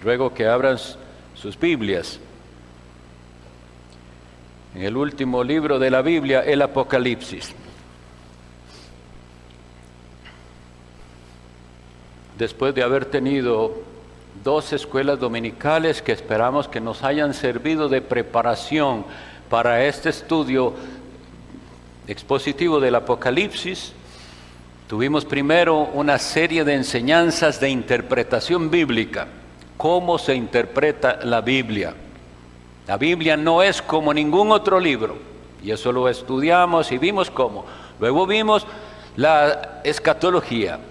ruego que abran sus Biblias en el último libro de la Biblia, el Apocalipsis. Después de haber tenido 2 escuelas dominicales que esperamos que nos hayan servido de preparación para este estudio expositivo del Apocalipsis, tuvimos primero una serie de enseñanzas de interpretación bíblica. ¿Cómo se interpreta la Biblia? La Biblia no es como ningún otro libro, y eso lo estudiamos y vimos cómo. Luego vimos la escatología.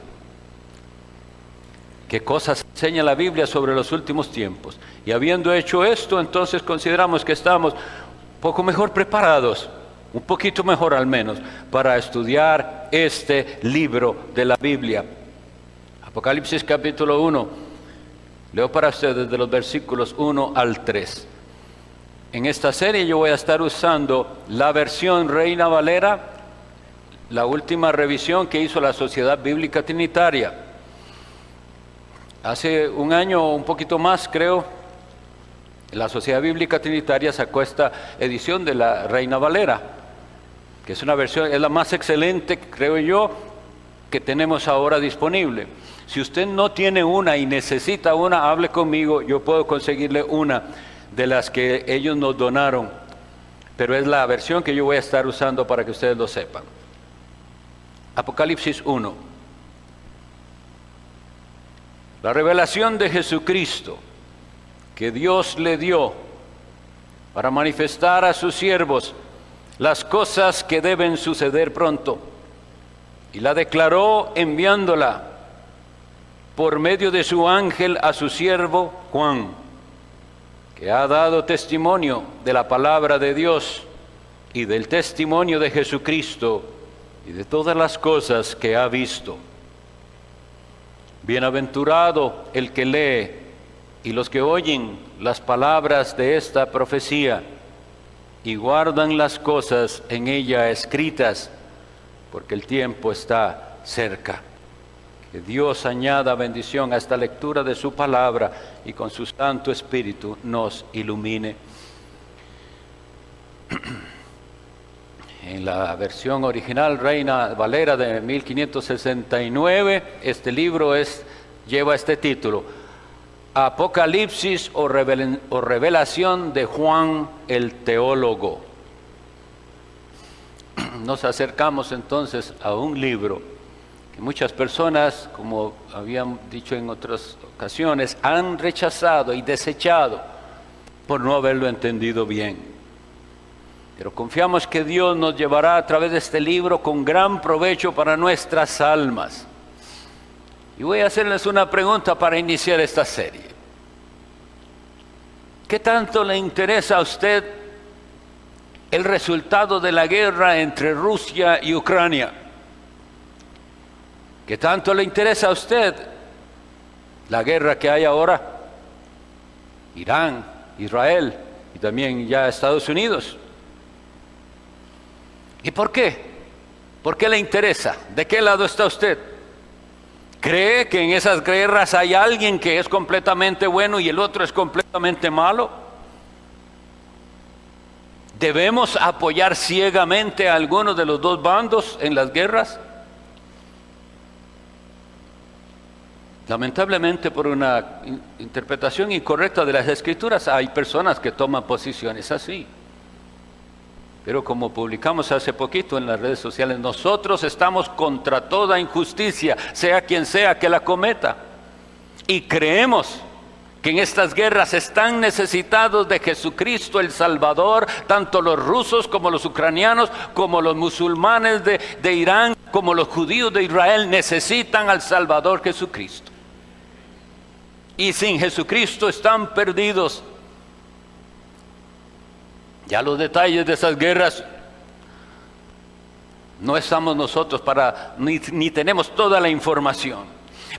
¿Qué cosas enseña la Biblia sobre los últimos tiempos? Y habiendo hecho esto, entonces consideramos que estamos un poco mejor preparados, un poquito mejor al menos, para estudiar este libro de la Biblia. Apocalipsis capítulo 1. Leo para ustedes de los versículos 1 al 3. En esta serie yo voy a estar usando la versión Reina Valera, la última revisión que hizo la Sociedad Bíblica Trinitaria. Hace un año o un poquito más, creo, la Sociedad Bíblica Trinitaria sacó esta edición de la Reina Valera, que es una versión, es la más excelente, creo yo, que tenemos ahora disponible. Si usted no tiene una y necesita una, hable conmigo, yo puedo conseguirle una de las que ellos nos donaron, pero es la versión que yo voy a estar usando para que ustedes lo sepan. Apocalipsis 1. La revelación de Jesucristo que Dios le dio para manifestar a sus siervos las cosas que deben suceder pronto, y la declaró enviándola por medio de su ángel a su siervo Juan, que ha dado testimonio de la palabra de Dios y del testimonio de Jesucristo y de todas las cosas que ha visto. Bienaventurado el que lee y los que oyen las palabras de esta profecía y guardan las cosas en ella escritas, porque el tiempo está cerca. Que Dios añada bendición a esta lectura de su palabra y con su Santo Espíritu nos ilumine. En la versión original Reina Valera de 1569, este libro lleva este título: Apocalipsis o revelación de Juan el teólogo. Nos acercamos entonces a un libro que muchas personas, como habían dicho en otras ocasiones, han rechazado y desechado por no haberlo entendido bien. Pero confiamos que Dios nos llevará a través de este libro con gran provecho para nuestras almas. Y voy a hacerles una pregunta para iniciar esta serie. ¿Qué tanto le interesa a usted el resultado de la guerra entre Rusia y Ucrania? ¿Qué tanto le interesa a usted la guerra que hay ahora? Irán, Israel y también ya Estados Unidos. ¿Y por qué? ¿Por qué le interesa? ¿De qué lado está usted? ¿Cree que en esas guerras hay alguien que es completamente bueno y el otro es completamente malo? ¿Debemos apoyar ciegamente a alguno de los dos bandos en las guerras? Lamentablemente, por una interpretación incorrecta de las Escrituras, hay personas que toman posiciones así. Pero como publicamos hace poquito en las redes sociales, nosotros estamos contra toda injusticia, sea quien sea que la cometa. Y creemos que en estas guerras están necesitados de Jesucristo el Salvador, tanto los rusos como los ucranianos, como los musulmanes de Irán, como los judíos de Israel, necesitan al Salvador Jesucristo. Y sin Jesucristo están perdidos. Ya los detalles de esas guerras no estamos nosotros ni tenemos toda la información.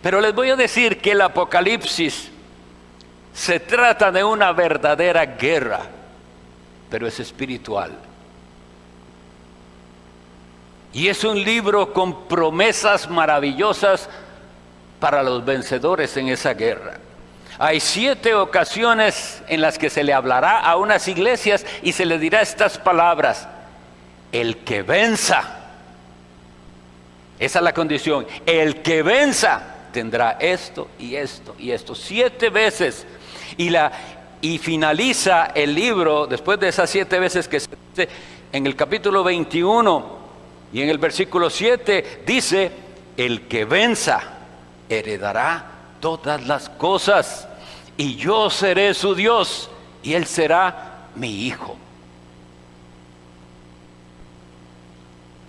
Pero les voy a decir que el Apocalipsis se trata de una verdadera guerra, pero es espiritual. Y es un libro con promesas maravillosas para los vencedores en esa guerra. Hay 7 ocasiones en las que se le hablará a unas iglesias y se le dirá estas palabras: el que venza. Esa es la condición. El que venza tendrá esto y esto y esto. 7 veces. Y finaliza el libro, después de esas 7 veces que se dice, en el capítulo 21 y en el versículo 7 dice: el que venza heredará todas las cosas, y yo seré su Dios, y él será mi hijo.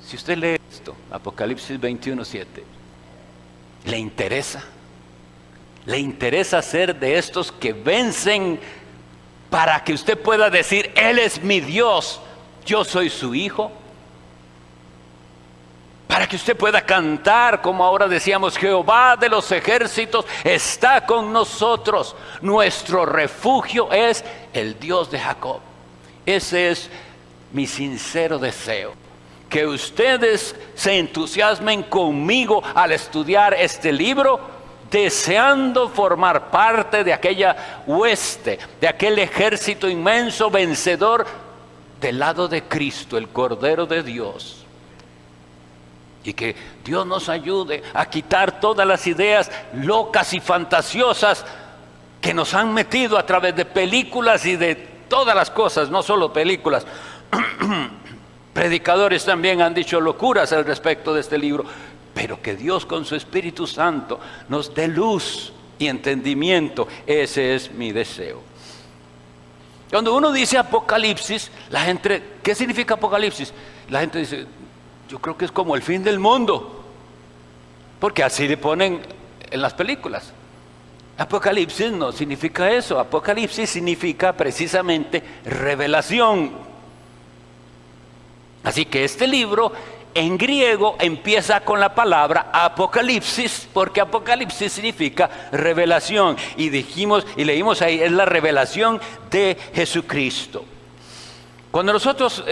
Si usted lee esto, Apocalipsis 21:7, ¿le interesa? ¿Le interesa ser de estos que vencen para que usted pueda decir: Él es mi Dios, yo soy su hijo? Para que usted pueda cantar, como ahora decíamos: Jehová de los ejércitos está con nosotros, nuestro refugio es el Dios de Jacob. Ese es mi sincero deseo, que ustedes se entusiasmen conmigo al estudiar este libro, deseando formar parte de aquella hueste, de aquel ejército inmenso vencedor del lado de Cristo, el Cordero de Dios. Y que Dios nos ayude a quitar todas las ideas locas y fantasiosas que nos han metido a través de películas y de todas las cosas, no solo películas. Predicadores también han dicho locuras al respecto de este libro, pero que Dios con su Espíritu Santo nos dé luz y entendimiento. Ese es mi deseo. Cuando uno dice Apocalipsis, la gente, ¿qué significa Apocalipsis? La gente dice: yo creo que es como el fin del mundo, porque así le ponen en las películas. Apocalipsis no significa eso. Apocalipsis significa precisamente revelación. Así que este libro en griego empieza con la palabra Apocalipsis, porque Apocalipsis significa revelación. Y dijimos y leímos ahí, es la revelación de Jesucristo. Cuando nosotros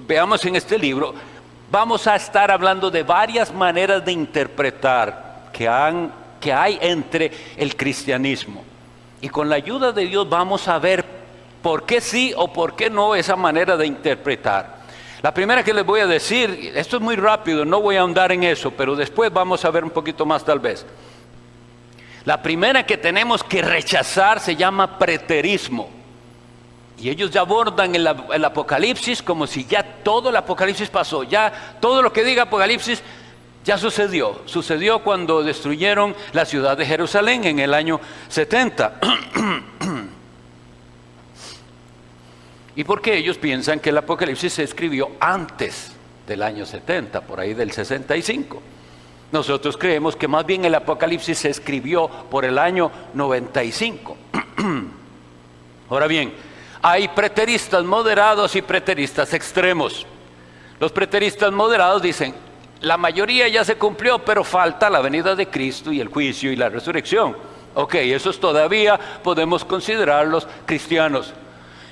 veamos en este libro, vamos a estar hablando de varias maneras de interpretar que hay entre el cristianismo. Y con la ayuda de Dios vamos a ver por qué sí o por qué no esa manera de interpretar. La primera que les voy a decir, esto es muy rápido, no voy a ahondar en eso, pero después vamos a ver un poquito más tal vez. La primera que tenemos que rechazar se llama preterismo. Y ellos ya abordan el Apocalipsis como si ya todo el Apocalipsis pasó. Ya todo lo que diga Apocalipsis ya sucedió. Sucedió cuando destruyeron la ciudad de Jerusalén en el año 70. ¿Y por qué ellos piensan que el Apocalipsis se escribió antes del año 70, por ahí del 65? Nosotros creemos que más bien el Apocalipsis se escribió por el año 95. Ahora bien, hay preteristas moderados y preteristas extremos. Los preteristas moderados dicen: la mayoría ya se cumplió, pero falta la venida de Cristo y el juicio y la resurrección. Ok, esos todavía podemos considerarlos cristianos.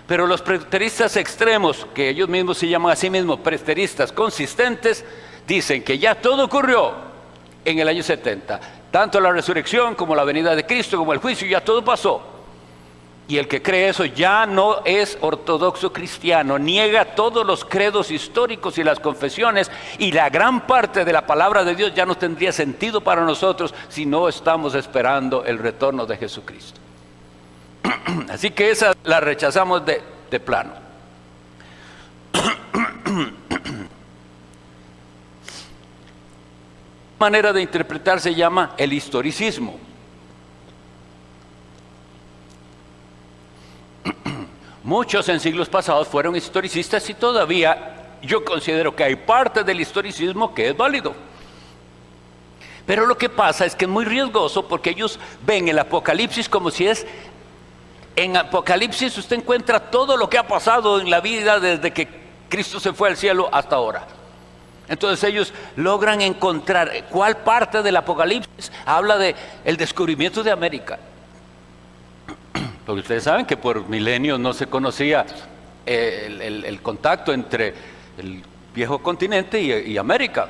Pero los preteristas extremos, que ellos mismos se llaman a sí mismos preteristas consistentes, dicen que ya todo ocurrió en el año 70. Tanto la resurrección como la venida de Cristo como el juicio, ya todo pasó. Y el que cree eso ya no es ortodoxo cristiano, niega todos los credos históricos y las confesiones, y la gran parte de la palabra de Dios ya no tendría sentido para nosotros si no estamos esperando el retorno de Jesucristo. Así que esa la rechazamos de plano. Manera de interpretar se llama el historicismo. Muchos en siglos pasados fueron historicistas y todavía yo considero que hay parte del historicismo que es válido. Pero lo que pasa es que es muy riesgoso porque ellos ven el Apocalipsis como si es... En Apocalipsis usted encuentra todo lo que ha pasado en la vida desde que Cristo se fue al cielo hasta ahora. Entonces ellos logran encontrar cuál parte del Apocalipsis habla de el descubrimiento de América. Porque ustedes saben que por milenios no se conocía el contacto entre el viejo continente y América.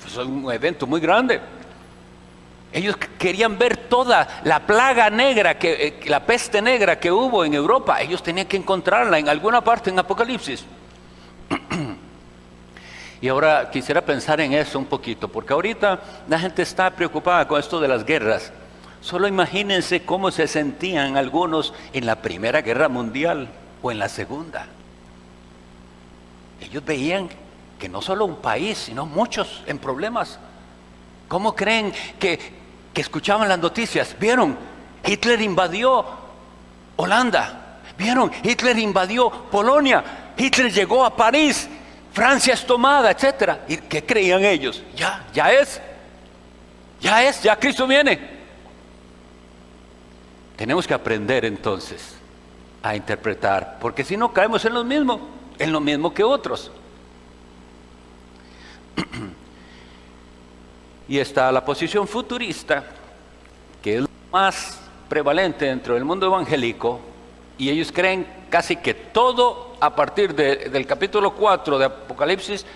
Es un evento muy grande. Ellos querían ver toda la plaga negra, la peste negra que hubo en Europa. Ellos tenían que encontrarla en alguna parte en Apocalipsis. Y ahora quisiera pensar en eso un poquito, porque ahorita la gente está preocupada con esto de las guerras. Solo imagínense cómo se sentían algunos en la Primera Guerra Mundial o en la Segunda. Ellos veían que no solo un país, sino muchos en problemas. ¿Cómo creen que escuchaban las noticias? ¿Vieron? Hitler invadió Holanda. ¿Vieron? Hitler invadió Polonia. Hitler llegó a París. Francia es tomada, etc. ¿Y qué creían ellos? Ya Cristo viene. Tenemos que aprender entonces a interpretar, porque si no caemos en lo mismo que otros. Y está la posición futurista, que es lo más prevalente dentro del mundo evangélico, y ellos creen casi que todo a partir del capítulo 4 de Apocalipsis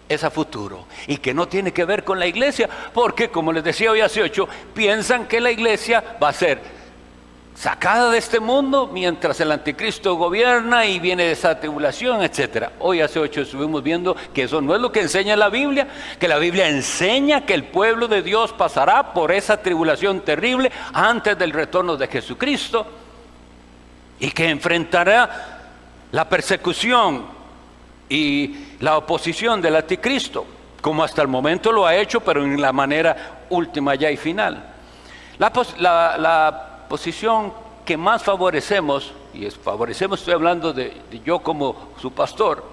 es a futuro, y que no tiene que ver con la iglesia, porque como les decía hoy hace 8, piensan que la iglesia va a ser sacada de este mundo mientras el anticristo gobierna y viene esa tribulación, etc. Hoy hace 8 estuvimos viendo que eso no es lo que enseña la Biblia, que la Biblia enseña que el pueblo de Dios pasará por esa tribulación terrible antes del retorno de Jesucristo y que enfrentará la persecución y la oposición del anticristo, como hasta el momento lo ha hecho, pero en la manera última ya y final. La posición que más favorecemos, estoy hablando de yo como su pastor,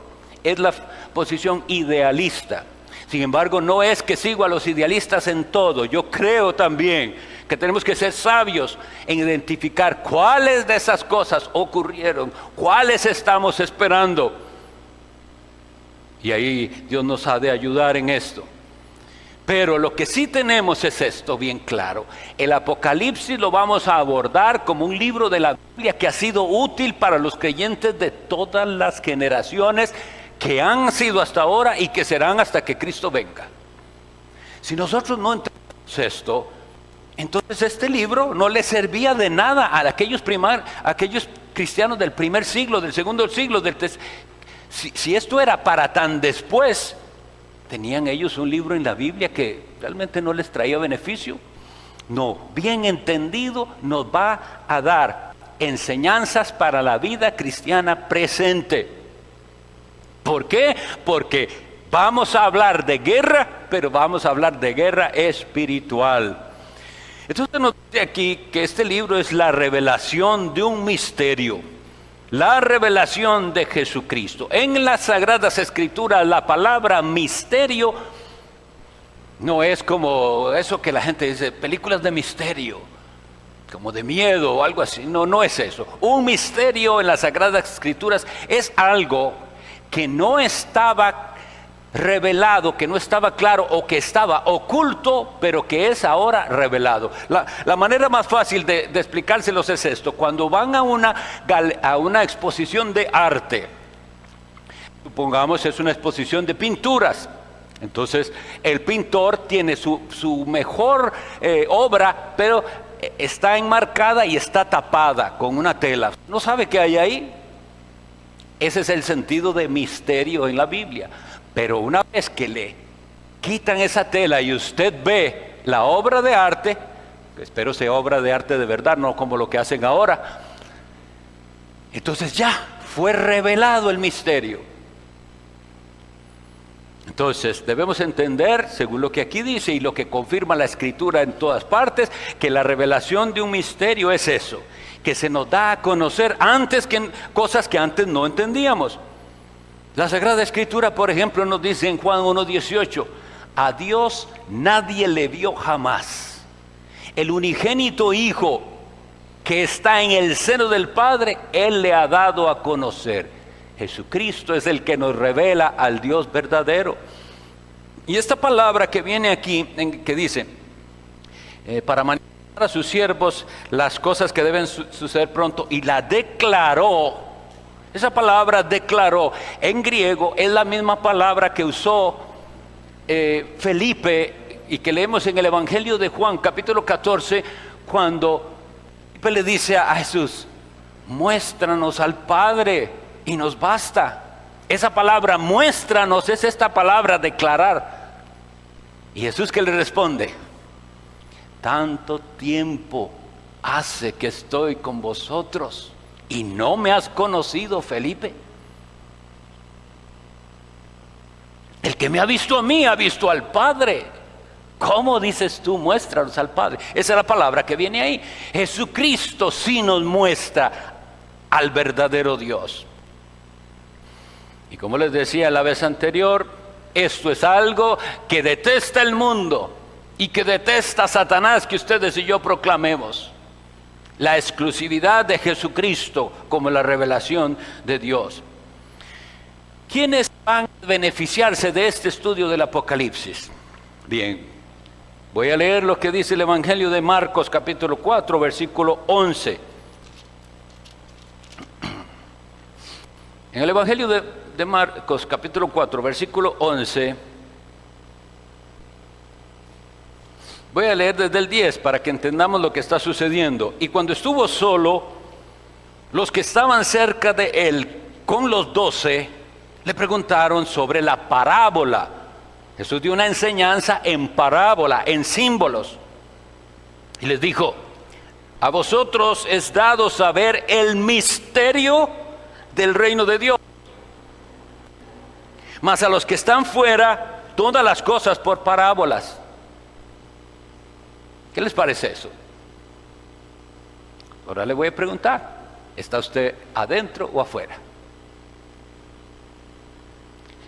es la posición idealista. Sin embargo, no es que sigo a los idealistas en todo. Yo creo también que tenemos que ser sabios en identificar cuáles de esas cosas ocurrieron, cuáles estamos esperando. Y ahí Dios nos ha de ayudar en esto. Pero lo que sí tenemos es esto bien claro. El Apocalipsis lo vamos a abordar como un libro de la Biblia que ha sido útil para los creyentes de todas las generaciones que han sido hasta ahora y que serán hasta que Cristo venga. Si nosotros no entendemos esto, entonces este libro no le servía de nada a aquellos cristianos del primer siglo, del segundo siglo, si esto era para tan después. ¿Tenían ellos un libro en la Biblia que realmente no les traía beneficio? No, bien entendido nos va a dar enseñanzas para la vida cristiana presente. ¿Por qué? Porque vamos a hablar de guerra, pero vamos a hablar de guerra espiritual. Entonces nos dice aquí que este libro es la revelación de un misterio. La revelación de Jesucristo. En las Sagradas Escrituras la palabra misterio no es como eso que la gente dice, películas de misterio, como de miedo o algo así. No es eso. Un misterio en las Sagradas Escrituras es algo que no estaba revelado, que no estaba claro o que estaba oculto, pero que es ahora revelado. La manera más fácil de explicárselos es esto. Cuando van a una exposición de arte, supongamos es una exposición de pinturas, entonces el pintor tiene su mejor obra, pero está enmarcada y está tapada con una tela. ¿No sabe qué hay ahí? Ese es el sentido de misterio en la Biblia. Pero una vez que le quitan esa tela y usted ve la obra de arte, espero sea obra de arte de verdad, no como lo que hacen ahora, entonces ya fue revelado el misterio. Entonces debemos entender, según lo que aquí dice y lo que confirma la Escritura en todas partes, que la revelación de un misterio es eso, que se nos da a conocer cosas que antes no entendíamos. La Sagrada Escritura, por ejemplo, nos dice en Juan 1:18, a Dios nadie le vio jamás. El unigénito Hijo que está en el seno del Padre, Él le ha dado a conocer. Jesucristo es el que nos revela al Dios verdadero. Y esta palabra que viene aquí, que dice, para manifestar a sus siervos las cosas que deben suceder pronto, y la declaró. Esa palabra declaró en griego es la misma palabra que usó Felipe y que leemos en el Evangelio de Juan, capítulo 14, cuando Felipe le dice a Jesús: muéstranos al Padre y nos basta. Esa palabra muéstranos es esta palabra declarar. Y Jesús, ¿qué le responde? Tanto tiempo hace que estoy con vosotros y no me has conocido, Felipe. El que me ha visto a mí ha visto al Padre. ¿Cómo dices tú, muéstranos al Padre? Esa es la palabra que viene ahí. Jesucristo sí nos muestra al verdadero Dios. Y como les decía la vez anterior, esto es algo que detesta el mundo y que detesta Satanás, que ustedes y yo proclamemos. La exclusividad de Jesucristo como la revelación de Dios. ¿Quiénes van a beneficiarse de este estudio del Apocalipsis? Bien, voy a leer lo que dice el Evangelio de Marcos, capítulo 4, versículo 11. En el Evangelio de Marcos, capítulo 4, versículo 11, voy a leer desde el 10 para que entendamos lo que está sucediendo. Y cuando estuvo solo, los que estaban cerca de él con los 12 le preguntaron sobre la parábola. Jesús dio una enseñanza en parábola, en símbolos. Y les dijo: a vosotros es dado saber el misterio del reino de Dios. Mas a los que están fuera, todas las cosas por parábolas. ¿Qué les parece eso? Ahora le voy a preguntar: ¿está usted adentro o afuera?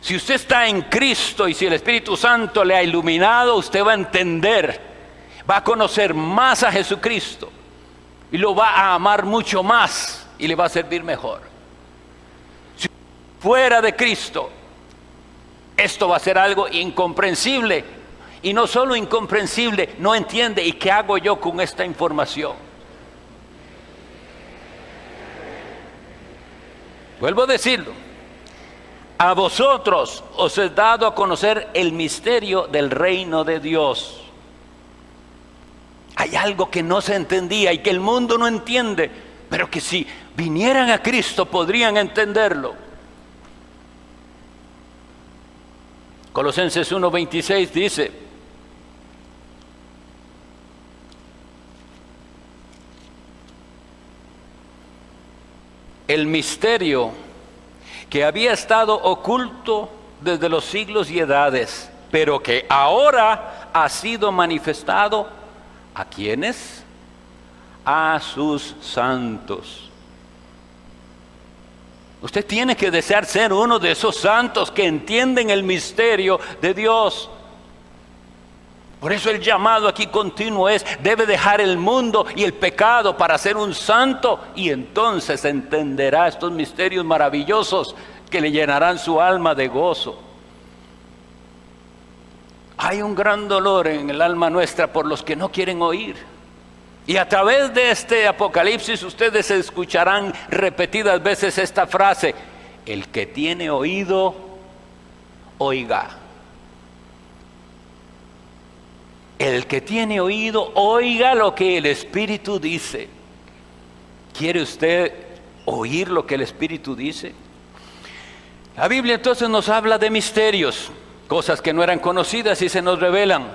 Si usted está en Cristo y si el Espíritu Santo le ha iluminado, usted va a entender, va a conocer más a Jesucristo y lo va a amar mucho más y le va a servir mejor. Si fuera de Cristo, esto va a ser algo incomprensible. Y no solo incomprensible, no entiende. ¿Y qué hago yo con esta información? Vuelvo a decirlo. A vosotros os he dado a conocer el misterio del reino de Dios. Hay algo que no se entendía y que el mundo no entiende, pero que si vinieran a Cristo podrían entenderlo. Colosenses 1:26 dice: el misterio que había estado oculto desde los siglos y edades, pero que ahora ha sido manifestado ¿a quiénes? A sus santos. Usted tiene que desear ser uno de esos santos que entienden el misterio de Dios. Por eso el llamado aquí continuo es: debe dejar el mundo y el pecado para ser un santo, y entonces entenderá estos misterios maravillosos que le llenarán su alma de gozo. Hay un gran dolor en el alma nuestra por los que no quieren oír. Y a través de este Apocalipsis ustedes escucharán repetidas veces esta frase: el que tiene oído, oiga. El que tiene oído, oiga lo que el Espíritu dice. ¿Quiere usted oír lo que el Espíritu dice? La Biblia entonces nos habla de misterios, cosas que no eran conocidas y se nos revelan.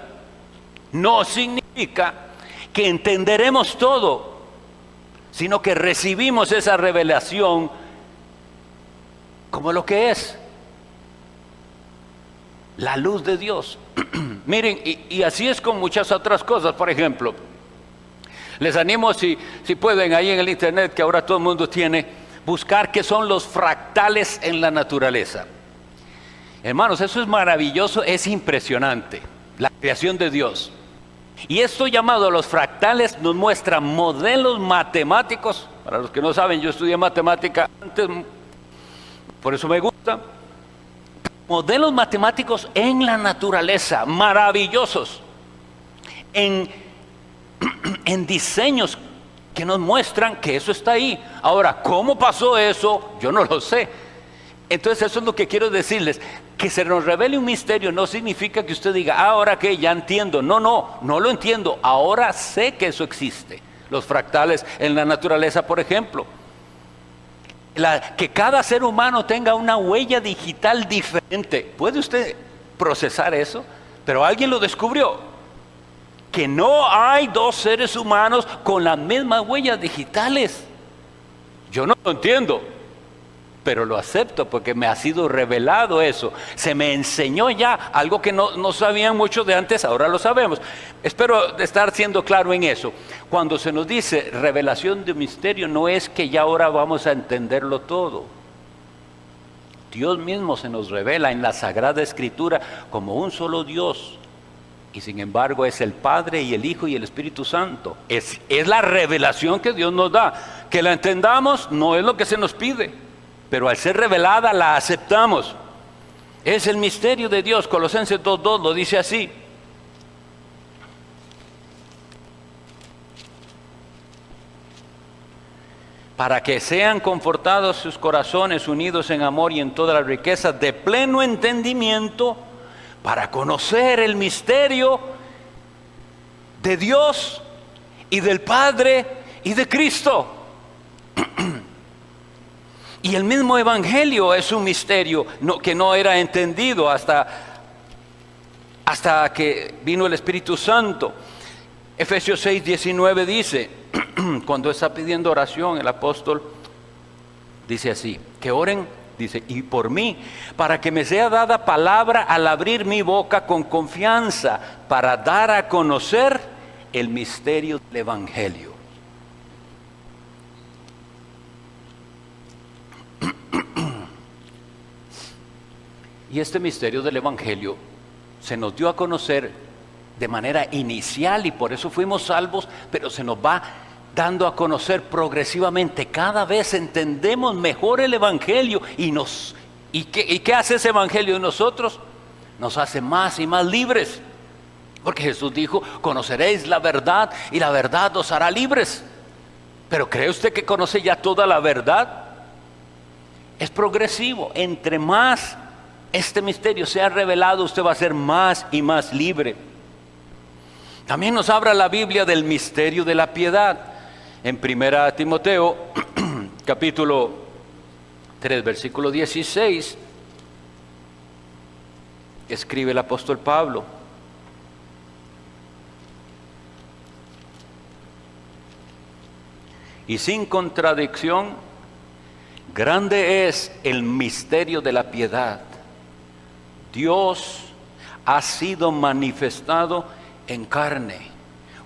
No significa que entenderemos todo, sino que recibimos esa revelación como lo que es la luz de Dios. Miren, y así es con muchas otras cosas. Por ejemplo, les animo, si pueden, ahí en el internet, que ahora todo el mundo tiene, buscar qué son los fractales en la naturaleza. Hermanos, eso es maravilloso, es impresionante, la creación de Dios. Y esto llamado los fractales nos muestra modelos matemáticos. Para los que no saben, yo estudié matemática antes, por eso me gusta. Modelos matemáticos en la naturaleza, maravillosos, en diseños que nos muestran que eso está ahí. Ahora, ¿cómo pasó eso? Yo no lo sé. Entonces eso es lo que quiero decirles, que se nos revele un misterio no significa que usted diga, ahora que ya entiendo. No lo entiendo, ahora sé que eso existe. Los fractales en la naturaleza, por ejemplo. Que cada ser humano tenga una huella digital diferente. ¿Puede usted procesar eso? Pero alguien lo descubrió. Que no hay dos seres humanos con las mismas huellas digitales. Yo no lo entiendo, pero lo acepto porque me ha sido revelado eso. Se me enseñó ya algo que no sabían muchos de antes, ahora lo sabemos. Espero estar siendo claro en eso. Cuando se nos dice revelación de misterio, no es que ya ahora vamos a entenderlo todo. Dios mismo se nos revela en la Sagrada Escritura como un solo Dios. Y sin embargo es el Padre y el Hijo y el Espíritu Santo. Es la revelación que Dios nos da. Que la entendamos no es lo que se nos pide, pero al ser revelada la aceptamos. Es el misterio de Dios. Colosenses 2:2 lo dice así. Para que sean confortados sus corazones unidos en amor y en toda la riqueza de pleno entendimiento, para conocer el misterio de Dios y del Padre y de Cristo. Y el mismo Evangelio es un misterio que no era entendido hasta que vino el Espíritu Santo. Efesios 6:19 dice, cuando está pidiendo oración el apóstol, dice así, que oren, dice, y por mí, para que me sea dada palabra al abrir mi boca con confianza, para dar a conocer el misterio del Evangelio. Y este misterio del Evangelio se nos dio a conocer de manera inicial y por eso fuimos salvos, pero se nos va dando a conocer progresivamente. Cada vez entendemos mejor el Evangelio ¿y qué hace ese Evangelio en nosotros? Nos hace más y más libres. Porque Jesús dijo, conoceréis la verdad y la verdad os hará libres. Pero ¿cree usted que conoce ya toda la verdad? Es progresivo. Entre más este misterio sea revelado, usted va a ser más y más libre. También nos habla la Biblia del misterio de la piedad. En 1 Timoteo, capítulo 3, versículo 16, escribe el apóstol Pablo. Y sin contradicción, grande es el misterio de la piedad. Dios ha sido manifestado en carne,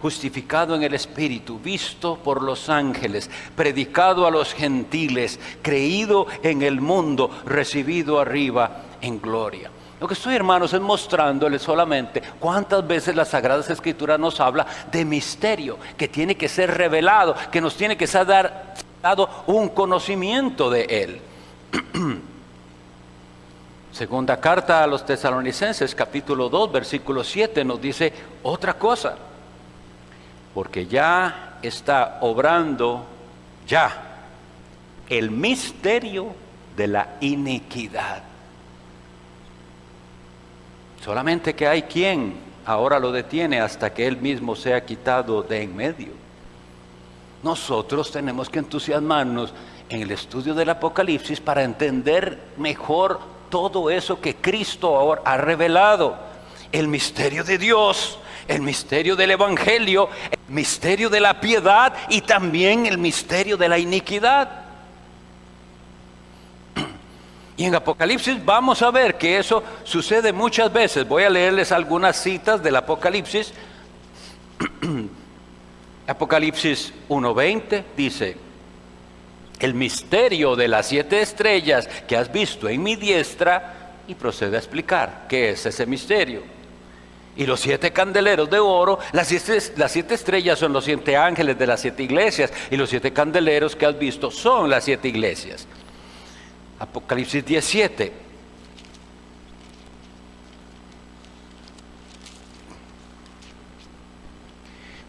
justificado en el Espíritu, visto por los ángeles, predicado a los gentiles, creído en el mundo, recibido arriba en gloria. Lo que estoy, hermanos, es mostrándoles solamente cuántas veces la Sagrada Escritura nos habla de misterio que tiene que ser revelado, que nos tiene que ser dado un conocimiento de él. Segunda carta a los Tesalonicenses, capítulo 2, versículo 7, nos dice otra cosa. Porque ya está obrando el misterio de la iniquidad. Solamente que hay quien ahora lo detiene hasta que él mismo sea quitado de en medio. Nosotros tenemos que entusiasmarnos en el estudio del Apocalipsis para entender mejor todo eso que Cristo ahora ha revelado. El misterio de Dios, el misterio del Evangelio, el misterio de la piedad y también el misterio de la iniquidad. Y en Apocalipsis vamos a ver que eso sucede muchas veces. Voy a leerles algunas citas del Apocalipsis. Apocalipsis 1:20 dice: el misterio de las 7 estrellas que has visto en mi diestra, y procede a explicar qué es ese misterio. Y los 7 candeleros de oro, las 7 estrellas son los 7 ángeles de las 7 iglesias, y los 7 candeleros que has visto son las 7 iglesias. Apocalipsis 17.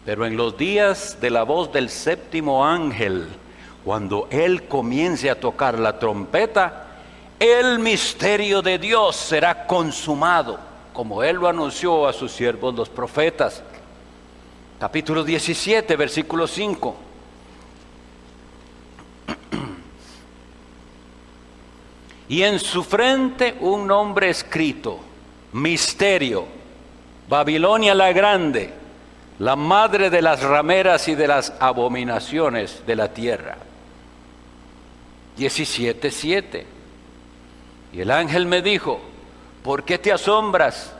Pero en los días de la voz del 7º ángel, cuando él comience a tocar la trompeta, el misterio de Dios será consumado, como Él lo anunció a sus siervos los profetas. Capítulo 17, versículo 5. Y en su frente un nombre escrito, misterio, Babilonia la grande, la madre de las rameras y de las abominaciones de la tierra. 17:7. Y el ángel me dijo, ¿por qué te asombras?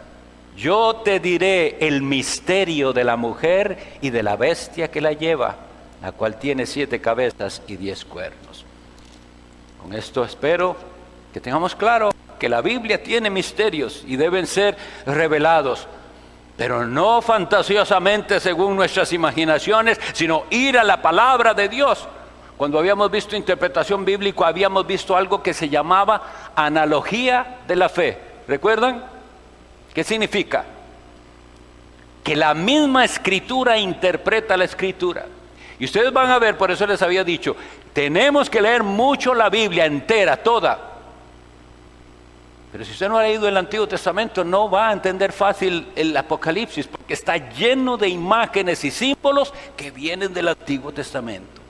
Yo te diré el misterio de la mujer y de la bestia que la lleva, la cual tiene 7 cabezas y 10 cuernos. Con esto espero que tengamos claro que la Biblia tiene misterios y deben ser revelados, pero no fantasiosamente según nuestras imaginaciones, sino ir a la palabra de Dios. Cuando habíamos visto interpretación bíblica, habíamos visto algo que se llamaba analogía de la fe. ¿Recuerdan? ¿Qué significa? Que la misma escritura interpreta la escritura. Y ustedes van a ver, por eso les había dicho, tenemos que leer mucho la Biblia entera, toda. Pero si usted no ha leído el Antiguo Testamento, no va a entender fácil el Apocalipsis, porque está lleno de imágenes y símbolos que vienen del Antiguo Testamento.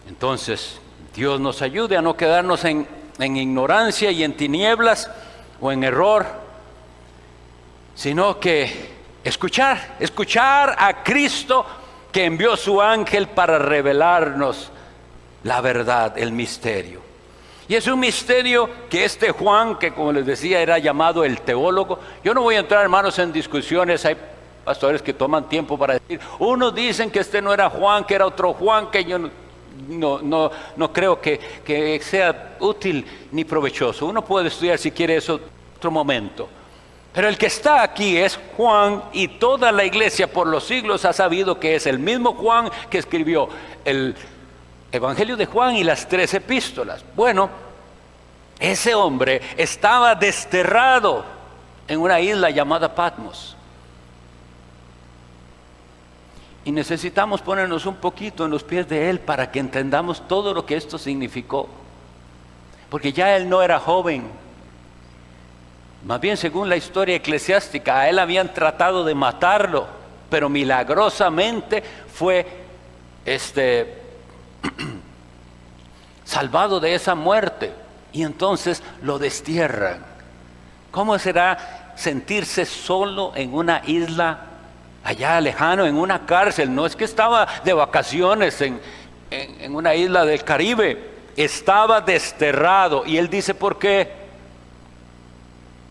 Entonces, Dios nos ayude a no quedarnos en ignorancia y en tinieblas o en error, sino que escuchar a Cristo que envió su ángel para revelarnos la verdad, el misterio. Y es un misterio que este Juan, que como les decía era llamado el teólogo, yo no voy a entrar, hermanos, en discusiones. Hay pastores que toman tiempo para decir, unos dicen que este no era Juan, que era otro Juan, que yo no creo que sea útil ni provechoso. Uno puede estudiar si quiere eso otro momento. Pero el que está aquí es Juan, y toda la iglesia por los siglos ha sabido que es el mismo Juan que escribió el Evangelio de Juan y las 3 epístolas. Bueno, ese hombre estaba desterrado en una isla llamada Patmos. Y necesitamos ponernos un poquito en los pies de él para que entendamos todo lo que esto significó. Porque ya él no era joven. Más bien, según la historia eclesiástica, a él habían tratado de matarlo, pero milagrosamente fue salvado de esa muerte, y entonces lo destierran. ¿Cómo será sentirse solo en una isla allá lejano, en una cárcel? No es que estaba de vacaciones en una isla del Caribe, estaba desterrado. Y él dice, ¿por qué?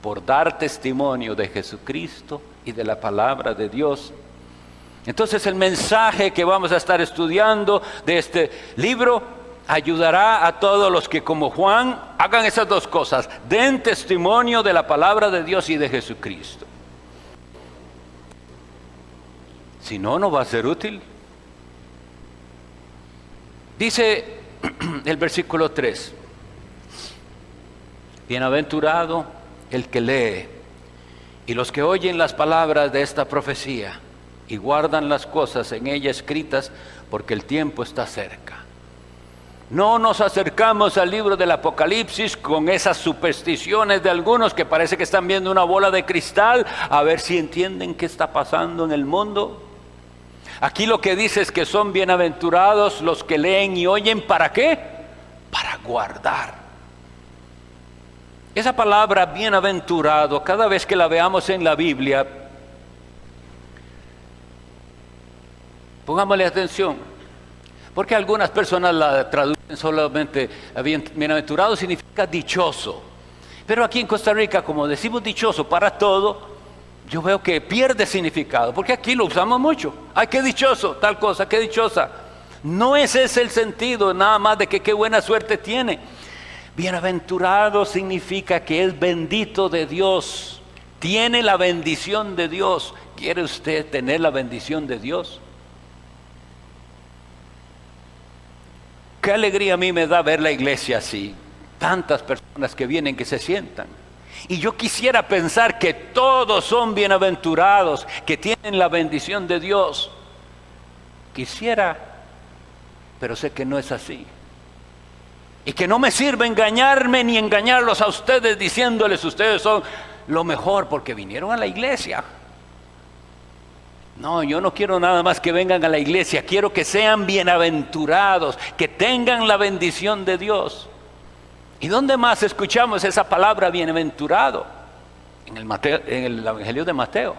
Por dar testimonio de Jesucristo y de la palabra de Dios. Entonces el mensaje que vamos a estar estudiando de este libro ayudará a todos los que, como Juan, hagan esas dos cosas: den testimonio de la palabra de Dios y de Jesucristo. Si no, no va a ser útil. Dice el versículo 3: bienaventurado el que lee y los que oyen las palabras de esta profecía y guardan las cosas en ella escritas, porque el tiempo está cerca. No nos acercamos al libro del Apocalipsis con esas supersticiones de algunos que parece que están viendo una bola de cristal a ver si entienden qué está pasando en el mundo. Aquí lo que dice es que son bienaventurados los que leen y oyen. ¿Para qué? Para guardar. Esa palabra bienaventurado, cada vez que la veamos en la Biblia, pongámosle atención, porque algunas personas la traducen solamente bienaventurado significa dichoso. Pero aquí en Costa Rica, como decimos dichoso para todo, yo veo que pierde significado, porque aquí lo usamos mucho. Ay, qué dichoso, tal cosa, qué dichosa. No es ese el sentido, nada más de que qué buena suerte tiene. Bienaventurado significa que es bendito de Dios, tiene la bendición de Dios. ¿Quiere usted tener la bendición de Dios? Qué alegría a mí me da ver la iglesia así, tantas personas que vienen, que se sientan. Y yo quisiera pensar que todos son bienaventurados, que tienen la bendición de Dios. Quisiera, pero sé que no es así. Y que no me sirve engañarme ni engañarlos a ustedes diciéndoles ustedes son lo mejor porque vinieron a la iglesia. No, yo no quiero nada más que vengan a la iglesia, quiero que sean bienaventurados, que tengan la bendición de Dios. ¿Y dónde más escuchamos esa palabra bienaventurado? En el Evangelio de Mateo.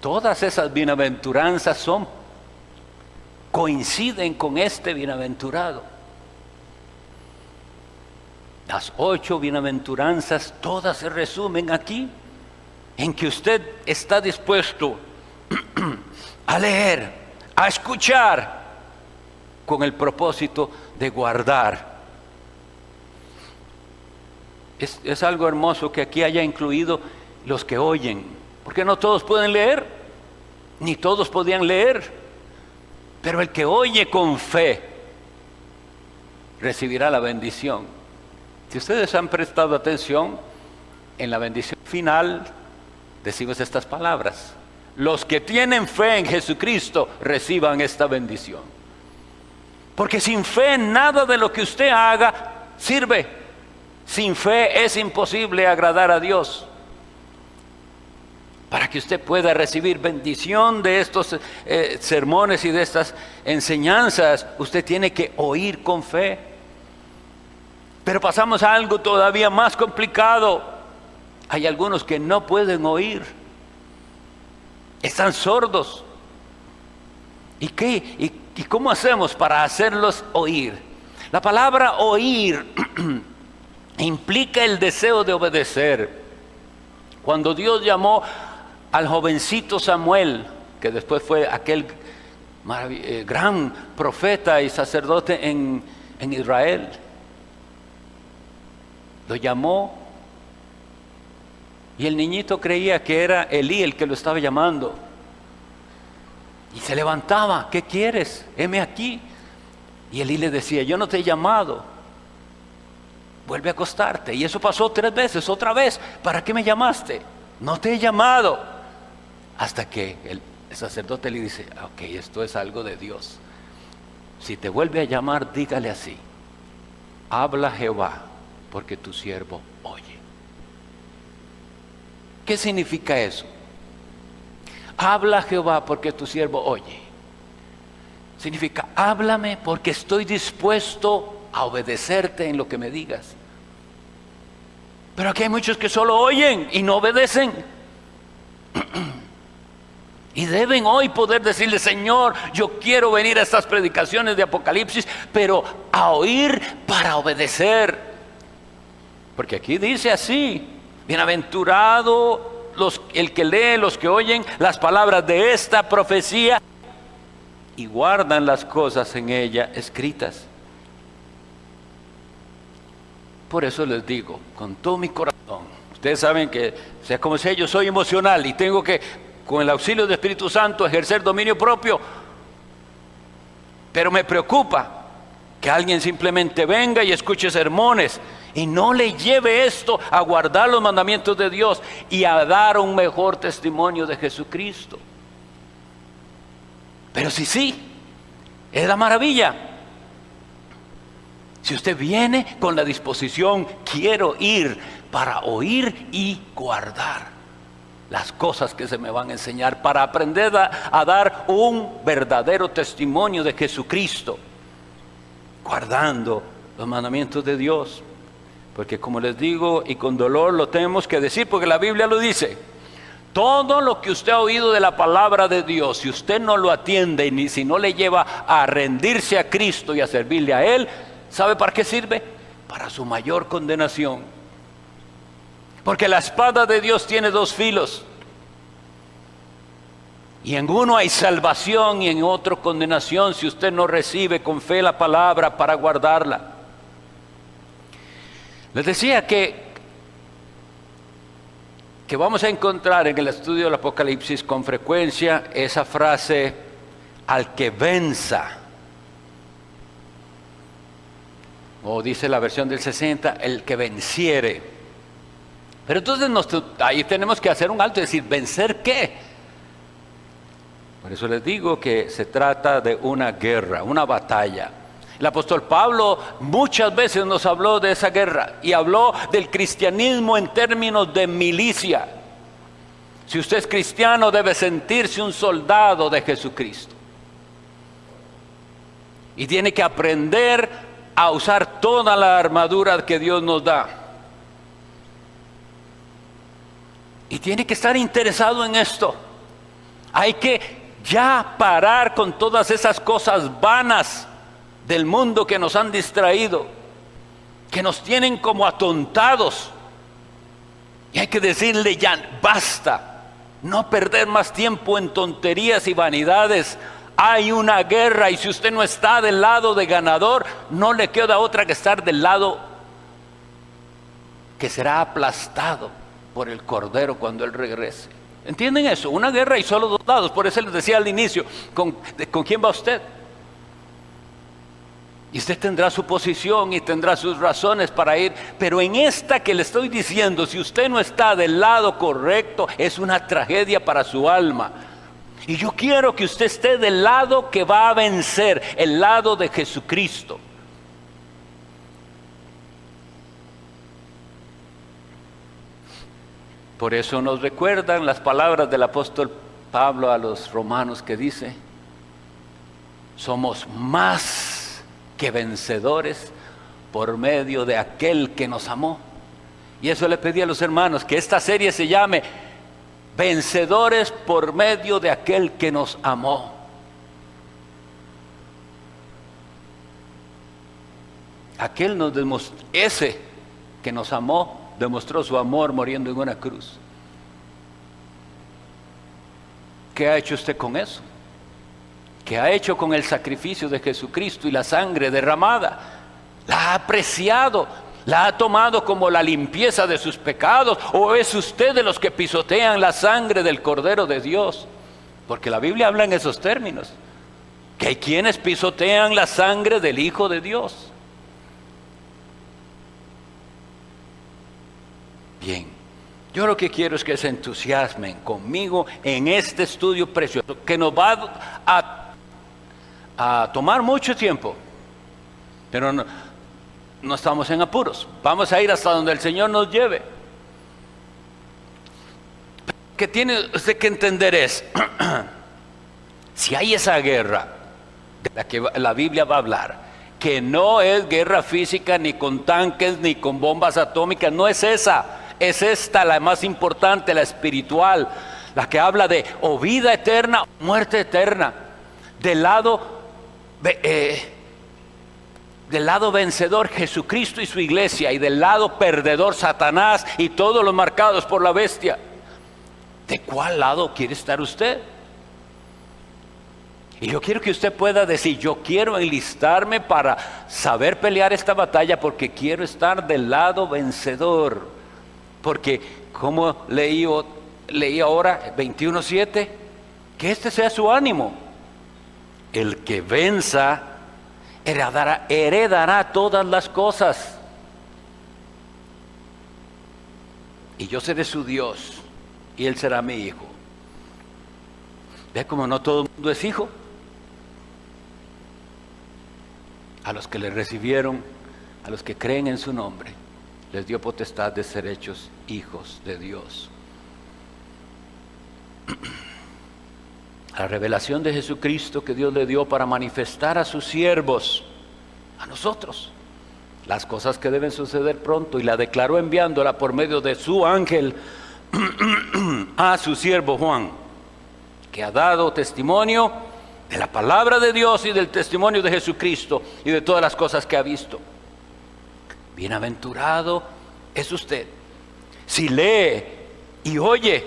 Todas esas bienaventuranzas coinciden con este bienaventurado. Las 8 bienaventuranzas todas se resumen aquí, en que usted está dispuesto a leer, a escuchar, con el propósito de guardar. Es algo hermoso que aquí haya incluido los que oyen, porque no todos pueden leer, ni todos podían leer, pero el que oye con fe recibirá la bendición. Si ustedes han prestado atención, en la bendición final decimos estas palabras: los que tienen fe en Jesucristo reciban esta bendición. Porque sin fe nada de lo que usted haga sirve. Sin fe es imposible agradar a Dios. Para que usted pueda recibir bendición de estos sermones y de estas enseñanzas, usted tiene que oír con fe. Pero pasamos a algo todavía más complicado. Hay algunos que no pueden oír. Están sordos. ¿Y cómo hacemos para hacerlos oír? La palabra oír implica el deseo de obedecer. Cuando Dios llamó al jovencito Samuel, que después fue aquel gran profeta y sacerdote en Israel, lo llamó y el niñito creía que era Elí el que lo estaba llamando. Y se levantaba: ¿qué quieres? Heme aquí. Y Elí le decía: yo no te he llamado, vuelve a acostarte. Y eso pasó 3 veces, otra vez: ¿para qué me llamaste? No te he llamado. Hasta que el sacerdote le dice: ok, esto es algo de Dios. Si te vuelve a llamar, dígale así: habla Jehová, porque tu siervo oye. ¿Qué significa eso? Habla Jehová, porque tu siervo oye. Significa: háblame porque estoy dispuesto a obedecerte en lo que me digas. Pero aquí hay muchos que solo oyen y no obedecen. Y deben hoy poder decirle: Señor, yo quiero venir a estas predicaciones de Apocalipsis, pero a oír para obedecer. Porque aquí dice así: bienaventurado el que lee, los que oyen las palabras de esta profecía y guardan las cosas en ella escritas. Por eso les digo, con todo mi corazón, ustedes saben que, sea como sea, yo soy emocional y tengo que, con el auxilio del Espíritu Santo, ejercer dominio propio. Pero me preocupa que alguien simplemente venga y escuche sermones y no le lleve esto a guardar los mandamientos de Dios y a dar un mejor testimonio de Jesucristo. Pero sí, es la maravilla. Si usted viene con la disposición: quiero ir para oír y guardar las cosas que se me van a enseñar, para aprender a dar un verdadero testimonio de Jesucristo, guardando los mandamientos de Dios. Porque, como les digo, y con dolor lo tenemos que decir, porque la Biblia lo dice: todo lo que usted ha oído de la palabra de Dios, si usted no lo atiende y si no le lleva a rendirse a Cristo y a servirle a Él, ¿sabe para qué sirve? Para su mayor condenación. Porque la espada de Dios tiene 2 filos. Y en uno hay salvación y en otro condenación, si usted no recibe con fe la palabra para guardarla. Les decía que vamos a encontrar en el estudio del Apocalipsis con frecuencia esa frase: al que venza. O dice la versión del 60, el que venciere. Pero entonces ahí tenemos que hacer un alto y decir: ¿vencer qué? Por eso les digo que se trata de una guerra, una batalla. El apóstol Pablo muchas veces nos habló de esa guerra y habló del cristianismo en términos de milicia. Si usted es cristiano, debe sentirse un soldado de Jesucristo. Y tiene que aprender a usar toda la armadura que Dios nos da. Y tiene que estar interesado en esto. Hay que ya parar con todas esas cosas vanas del mundo que nos han distraído, que nos tienen como atontados. Y hay que decirle ya, basta. No perder más tiempo en tonterías y vanidades. Hay una guerra y si usted no está del lado de ganador, no le queda otra que estar del lado que será aplastado por el Cordero cuando Él regrese. ¿Entienden eso? Una guerra y solo dos lados. Por eso les decía al inicio, ¿con quién va usted? Y usted tendrá su posición y tendrá sus razones para ir. Pero en esta que le estoy diciendo, si usted no está del lado correcto, es una tragedia para su alma. Y yo quiero que usted esté del lado que va a vencer, el lado de Jesucristo. Por eso nos recuerdan las palabras del apóstol Pablo a los romanos que dice: somos más que vencedores por medio de aquel que nos amó. Y eso le pedí a los hermanos, que esta serie se llame Vencedores por medio de aquel que nos amó. Aquel nos demostró, ese que nos amó, demostró su amor muriendo en una cruz. ¿Qué ha hecho usted con eso? ¿Qué ha hecho con el sacrificio de Jesucristo y la sangre derramada? ¿La ha apreciado? ¿La ha tomado como la limpieza de sus pecados? ¿O es usted de los que pisotean la sangre del Cordero de Dios? Porque la Biblia habla en esos términos, que hay quienes pisotean la sangre del Hijo de Dios. Bien, yo lo que quiero es que se entusiasmen conmigo en este estudio precioso, que nos va a tomar mucho tiempo, pero no estamos en apuros. Vamos a ir hasta donde el Señor nos lleve. Que tiene usted que entender es, si hay esa guerra de la que la Biblia va a hablar, que no es guerra física, ni con tanques, ni con bombas atómicas, no es esa. Es esta la más importante, la espiritual, la que habla de o vida eterna o muerte eterna. Del lado vencedor, Jesucristo y su iglesia, y del lado perdedor, Satanás y todos los marcados por la bestia. ¿De cuál lado quiere estar usted? Y yo quiero que usted pueda decir: yo quiero enlistarme para saber pelear esta batalla, porque quiero estar del lado vencedor. Porque como leí ahora 21:7, que este sea su ánimo. El que venza heredará todas las cosas. Y yo seré su Dios y él será mi hijo. ¿Ve cómo no todo el mundo es hijo? A los que le recibieron, a los que creen en su nombre, les dio potestad de ser hechos hijos de Dios. La revelación de Jesucristo que Dios le dio para manifestar a sus siervos, a nosotros, las cosas que deben suceder pronto, y la declaró enviándola por medio de su ángel a su siervo Juan, que ha dado testimonio de la palabra de Dios y del testimonio de Jesucristo y de todas las cosas que ha visto. Bienaventurado es usted si lee y oye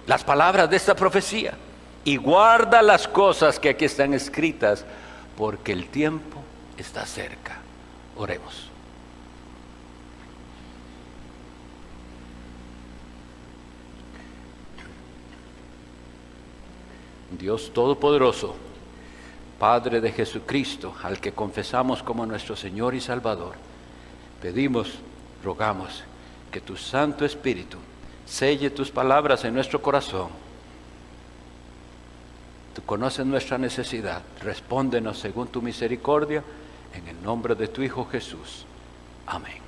las palabras de esta profecía y guarda las cosas que aquí están escritas, porque el tiempo está cerca. Oremos. Dios Todopoderoso, Padre de Jesucristo, al que confesamos como nuestro Señor y Salvador, pedimos, rogamos, que tu Santo Espíritu selle tus palabras en nuestro corazón. Tú conoces nuestra necesidad, respóndenos según tu misericordia, En el nombre de tu Hijo Jesús. Amén.